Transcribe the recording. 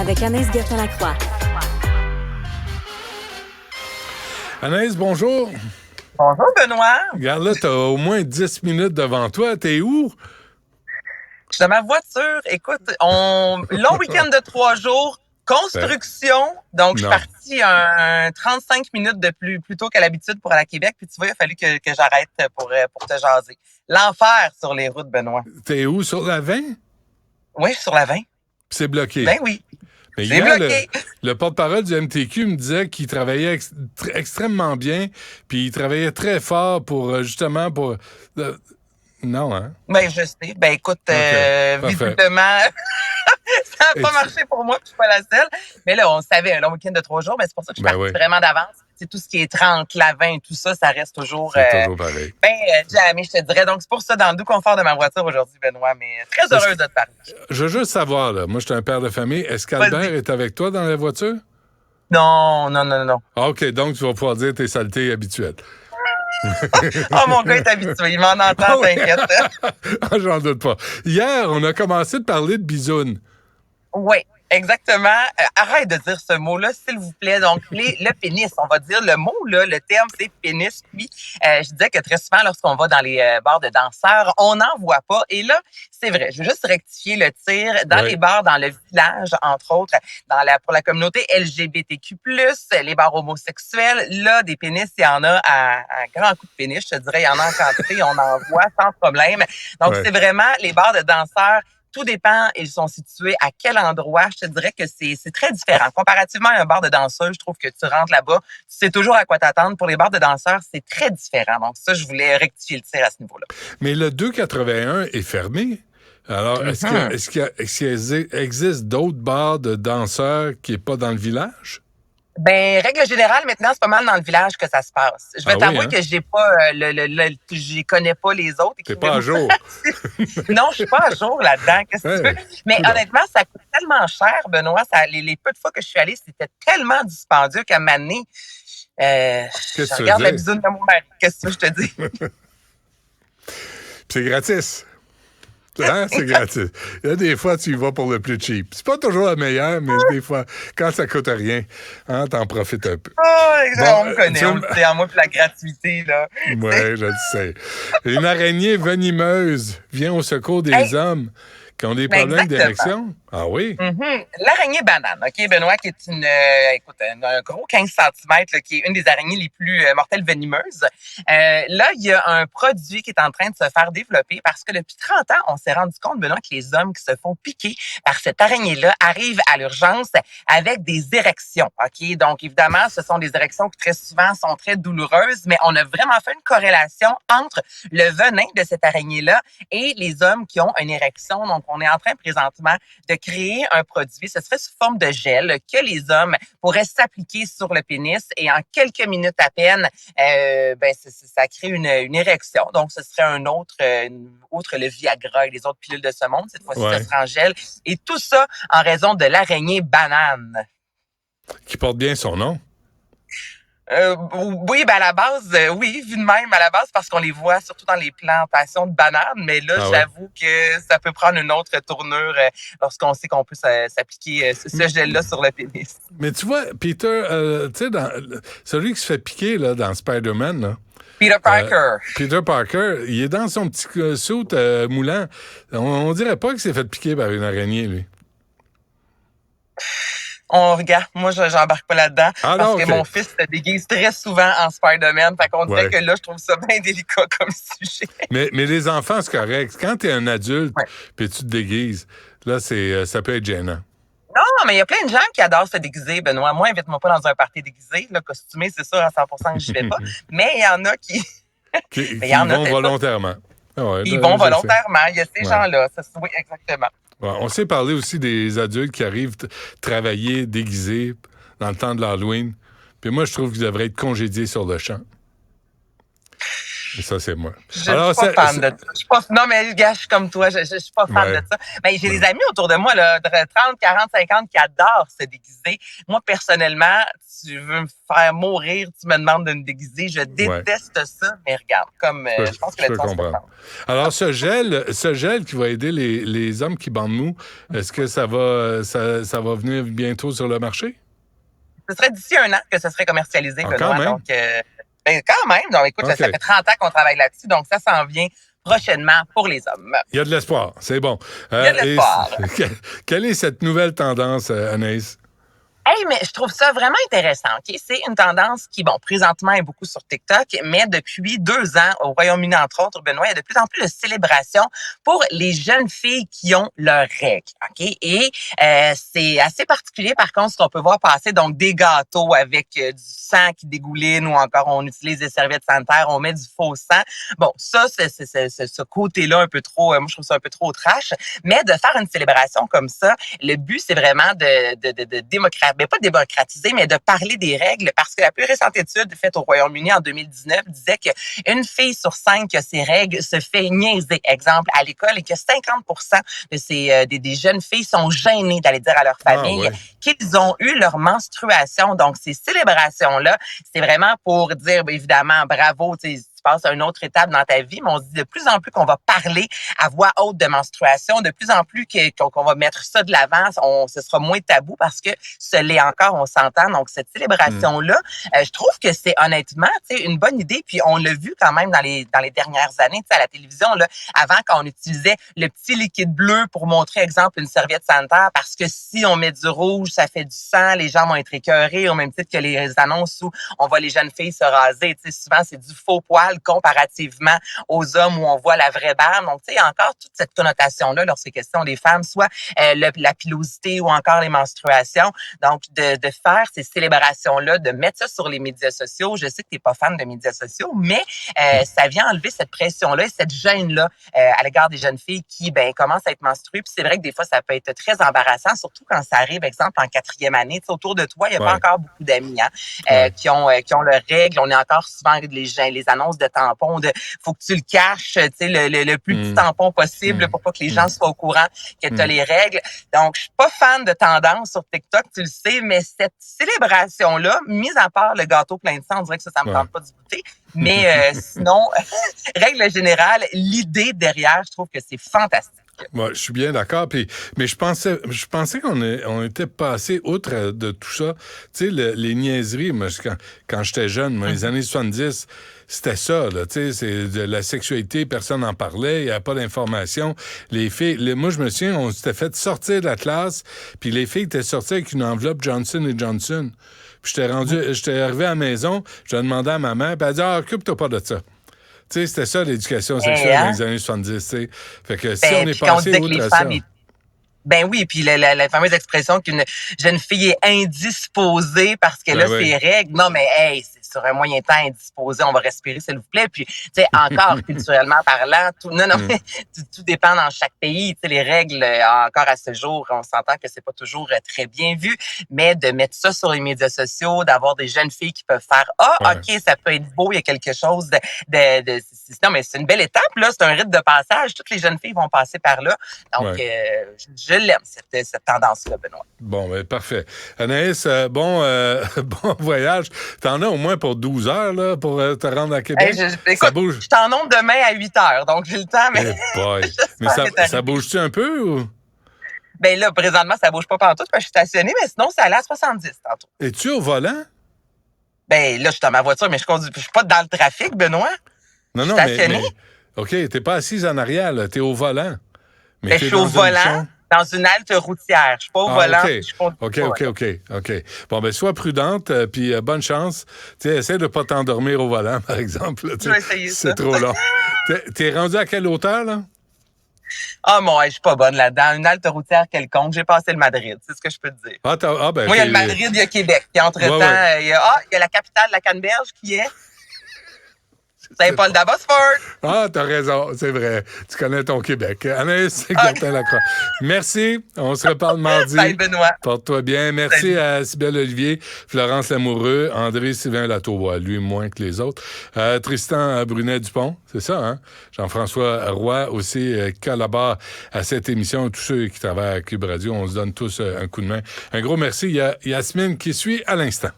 avec Anaïs Gertin-Lacroix. Anaïs, bonjour. Bonjour, Benoît. Regarde là, t'as au moins 10 minutes devant toi. T'es où? Je suis dans ma voiture. Écoute, long week-end de 3 jours, construction. Donc, je suis Non. partie un 35 minutes de plus tôt qu'à l'habitude pour aller à Québec. Puis tu vois, il a fallu que j'arrête pour te jaser. L'enfer sur les routes, Benoît. T'es où? Sur la 20? Oui, je suis sur la 20. C'est bloqué. Ben oui. Mais C'est hier, bloqué. le porte-parole du MTQ me disait qu'il travaillait extrêmement bien, puis il travaillait très fort pour, justement, pour... non, hein? Ben, je sais. Ben, écoute, Parfait. visiblement, ça n'a pas Et marché pour moi, puis je suis pas la seule. Mais là, on savait, un long week-end de 3 jours, mais c'est pour ça que je suis partie vraiment d'avance. C'est tout ce qui est 30, la 20, tout ça, ça reste toujours... C'est toujours pareil. Jamais, je te dirais. Donc, c'est pour ça, dans le doux confort de ma voiture aujourd'hui, Benoît, mais très heureuse de te parler. Je veux juste savoir, là, moi, je suis un père de famille. Est-ce qu'Albert est avec toi dans la voiture? Non. Ah, OK, donc tu vas pouvoir dire tes saletés habituelles. Oh, mon gars est habitué. Il m'en entend, t'inquiète. Ah, j'en doute pas. Hier, on a commencé de parler de bisounes. Oui, exactement. Arrête de dire ce mot-là, s'il vous plaît. Donc, le pénis, on va dire le mot, là, le terme, c'est pénis. Puis, je disais que très souvent, lorsqu'on va dans les bars de danseurs, on n'en voit pas. Et là, c'est vrai, je veux juste rectifier le tir. Dans les bars, dans le village, entre autres, pour la communauté LGBTQ+, les bars homosexuels, là, des pénis, il y en a à grand coup de pénis. Je te dirais, il y en a en quantité, on en voit sans problème. Donc, c'est vraiment les bars de danseurs. Tout dépend, ils sont situés à quel endroit. Je te dirais que c'est très différent. Comparativement à un bar de danseurs, je trouve que tu rentres là-bas, tu sais toujours à quoi t'attendre. Pour les bars de danseurs, c'est très différent. Donc ça, je voulais rectifier le tir à ce niveau-là. Mais le 281 est fermé. Alors, est-ce qu'il existe d'autres bars de danseurs qui n'est pas dans le village? Ben, règle générale, maintenant, c'est pas mal dans le village que ça se passe. Je vais t'avouer que j'ai pas j'y connais pas les autres. T'es pas à jour. Non, je suis pas à jour là-dedans. Qu'est-ce que tu veux? Mais honnêtement, ça coûte tellement cher, Benoît. Les peu de fois que je suis allée, c'était tellement dispendieux qu'à un moment donné, je regarde la bisoune de mon mari. Qu'est-ce que je te dis? C'est gratis. Hein? C'est gratis. Il y a des fois, tu y vas pour le plus cheap. C'est pas toujours la meilleure, mais des fois, quand ça coûte rien, hein, t'en profites un peu. Oh, on me connaît, on le sait, en moi, puis la gratuité, là. Oui, je le sais. Une araignée venimeuse vient au secours des hommes qui ont des problèmes d'érection. Ah oui? Mm-hmm. L'araignée banane, OK, Benoît, qui est un gros 15 cm, là, qui est une des araignées les plus mortelles venimeuses. Là, il y a un produit qui est en train de se faire développer parce que depuis 30 ans, on s'est rendu compte, Benoît, que les hommes qui se font piquer par cette araignée-là arrivent à l'urgence avec des érections, OK? Donc, évidemment, ce sont des érections qui très souvent sont très douloureuses, mais on a vraiment fait une corrélation entre le venin de cette araignée-là et les hommes qui ont une érection. Donc, on est en train présentement de créer un produit, ce serait sous forme de gel que les hommes pourraient s'appliquer sur le pénis et en quelques minutes à peine, ça crée une érection. Donc, ce serait outre le Viagra et les autres pilules de ce monde. Cette fois-ci, ce sera en gel. Et tout ça en raison de l'araignée banane. Qui porte bien son nom. Oui, ben à la base, oui, vu de même, à la base, parce qu'on les voit surtout dans les plantations de bananes, mais là, j'avoue que ça peut prendre une autre tournure lorsqu'on sait qu'on peut s'appliquer ce gel-là sur le pénis. Mais tu vois, Peter, tu sais, celui qui se fait piquer là, dans Spider-Man, là, Peter Parker. Peter Parker, il est dans son petit suit moulant. On dirait pas qu'il s'est fait piquer par une araignée, lui. On regarde, moi j'embarque pas là-dedans parce que mon fils se déguise très souvent en Spider-Man. Fait qu'on dirait que là, je trouve ça bien délicat comme sujet. Mais les enfants, c'est correct. Quand t'es un adulte puis tu te déguises, là, ça peut être gênant. Non, mais il y a plein de gens qui adorent se déguiser, Benoît. Moi, invite-moi pas dans un party déguisé. Là, costumé, c'est sûr à 100% que j'y vais pas. Mais il y en a qui vont volontairement. Ils vont volontairement. Il y a ces gens-là. Oui, exactement. Ouais, on s'est parlé aussi des adultes qui arrivent travailler déguisés dans le temps de l'Halloween. Puis moi, je trouve qu'ils devraient être congédiés sur le champ. Ça, c'est moi. Je suis pas fan de ça. Non, mais gars, je suis comme toi, je suis pas fan de ça. Mais j'ai des amis autour de moi, là, de 30, 40, 50, qui adorent se déguiser. Moi, personnellement, tu veux me faire mourir, tu me demandes de me déguiser. Je déteste ça, mais regarde, comme je pense que je peux comprendre. Alors, ce gel qui va aider les hommes qui bandent mou, est-ce que ça va venir bientôt sur le marché? Ce serait d'ici 1 an que ce serait commercialisé, Benoît. Quand même. Donc, quand même. Donc, écoute, ça fait 30 ans qu'on travaille là-dessus, donc ça s'en vient prochainement pour les hommes. Il y a de l'espoir, c'est bon. Il y a de l'espoir. Quelle est cette nouvelle tendance, Anaïs? Hey, mais je trouve ça vraiment intéressant. Okay? C'est une tendance qui, bon, présentement est beaucoup sur TikTok, mais depuis 2 ans, au Royaume-Uni, entre autres, Benoît, il y a de plus en plus de célébrations pour les jeunes filles qui ont leurs règles. Okay? Et c'est assez particulier, par contre, ce qu'on peut voir passer, donc des gâteaux avec du sang qui dégouline ou encore on utilise des serviettes sanitaires, on met du faux sang. Bon, ça, c'est ce côté-là un peu trop, moi, je trouve ça un peu trop trash. Mais de faire une célébration comme ça, le but, c'est vraiment de démocratiser, pas démocratiser, mais de parler des règles, parce que la plus récente étude faite au Royaume-Uni en 2019 disait qu'une fille sur 5 qui a ses règles se fait niaiser, exemple, à l'école, et que 50% des jeunes filles sont gênées d'aller dire à leur famille qu'ils ont eu leur menstruation. Donc, ces célébrations-là, c'est vraiment pour dire, évidemment, bravo, tu sais, tu passes à une autre étape dans ta vie, mais on se dit de plus en plus qu'on va parler à voix haute de menstruation, de plus en plus qu'on va mettre ça de l'avant, ce sera moins tabou parce que ce l'est encore, on s'entend. Donc, cette célébration-là, je trouve que c'est honnêtement une bonne idée. Puis, on l'a vu quand même dans les dernières années à la télévision. Là, avant, quand on utilisait le petit liquide bleu pour montrer, exemple, une serviette sanitaire, parce que si on met du rouge, ça fait du sang, les gens vont être écœurés, au même titre que les annonces où on voit les jeunes filles se raser. Souvent, c'est du faux poil comparativement aux hommes où on voit la vraie barbe. Donc, tu sais, il y a encore toute cette connotation-là lorsqu'il est question des femmes, soit la pilosité ou encore les menstruations. Donc, de faire ces célébrations-là, de mettre ça sur les médias sociaux. Je sais que tu n'es pas fan de médias sociaux, mais ça vient enlever cette pression-là et cette gêne-là à l'égard des jeunes filles qui commencent à être menstruées. Puis c'est vrai que des fois, ça peut être très embarrassant, surtout quand ça arrive, exemple, en 4e année. Tu sais, autour de toi, il n'y a pas encore beaucoup d'amis qui ont leurs règles. On est encore souvent les annonces de tampons, faut que tu le caches, tu sais, le plus petit tampon possible pour pas que les gens soient au courant que tu as les règles. Donc, je suis pas fan de tendance sur TikTok, tu le sais, mais cette célébration-là, mis à part le gâteau plein de sang, on dirait que ça me tente pas du goûter. Mais sinon, règle générale, l'idée derrière, je trouve que c'est fantastique. Moi, je suis bien d'accord. Mais je pensais qu'on était passé outre de tout ça. Tu sais, les niaiseries, moi, quand j'étais jeune, moi, les années 70, c'était ça, là. Tu sais, c'est de la sexualité, personne n'en parlait, il n'y avait pas d'information. Les filles, moi, je me souviens, on s'était fait sortir de la classe, puis les filles étaient sorties avec une enveloppe Johnson & Johnson. Puis j'étais arrivé à la maison, je demandé à ma mère, puis elle a dit, occupe-toi pas de ça. Tu sais, c'était ça, l'éducation sexuelle dans les années 70, tu sais. Fait que si on est passé outre à ça... Ben oui, puis la fameuse expression qu'une jeune fille est indisposée parce qu'elle a ses règles. Non, mais hey, c'est sur un moyen temps indisposé, on va respirer, s'il vous plaît. Puis, tu sais, encore culturellement parlant, tout dépend dans chaque pays. Tu sais, les règles, encore à ce jour, on s'entend que c'est pas toujours très bien vu, mais de mettre ça sur les médias sociaux, d'avoir des jeunes filles qui peuvent faire OK, ça peut être beau, il y a quelque chose non, mais c'est une belle étape, là, c'est un rite de passage. Toutes les jeunes filles vont passer par là. Donc, je l'aime, cette tendance-là, Benoît. Bon, ben, parfait. Anaïs, bon voyage. T'en as au moins pour 12 heures, là, pour te rendre à Québec. Écoute, ça bouge. Je t'en nombre demain à 8 heures, donc j'ai le temps, mais... mais ça bouge-tu un peu, ou? Ben là, présentement, ça bouge pas partout parce que je suis stationnée, mais sinon, ça allait à 70 tantôt. Es-tu au volant? Ben là, je suis dans ma voiture, mais je suis pas dans le trafic, Benoît. Non, mais... OK, t'es pas assise en arrière, là. T'es au volant. Mais je suis au volant dans une halte routière. Je suis pas au volant. OK. Bon, ben sois prudente, puis bonne chance. Tu sais, essaie de pas t'endormir au volant, par exemple. Je vais essayer ça. C'est trop long. T'es rendu à quelle hauteur, là? Je suis pas bonne là-dedans. Une halte routière quelconque. J'ai passé le Madrid. C'est ce que je peux te dire. Ben, moi, il y a le Madrid, il y a Québec. Puis entre-temps, il y a la capitale, la Canneberge, qui est... Saint-Paul d'Abbotsford. Ah, t'as raison, c'est vrai. Tu connais ton Québec. Anaïs Gertin-Lacroix. Merci. On se reparle mardi. Bye, Benoît. Porte-toi bien. Merci Salut. à Cybèle Olivier, Florence Lamoureux, André-Sylvain Latour, lui moins que les autres. Tristan Brunet-Dupont, c'est ça, hein? Jean-François Roy aussi collabore à cette émission. Tous ceux qui travaillent à Cube Radio, on se donne tous un coup de main. Un gros merci. Il y a Yasmine qui suit à l'instant.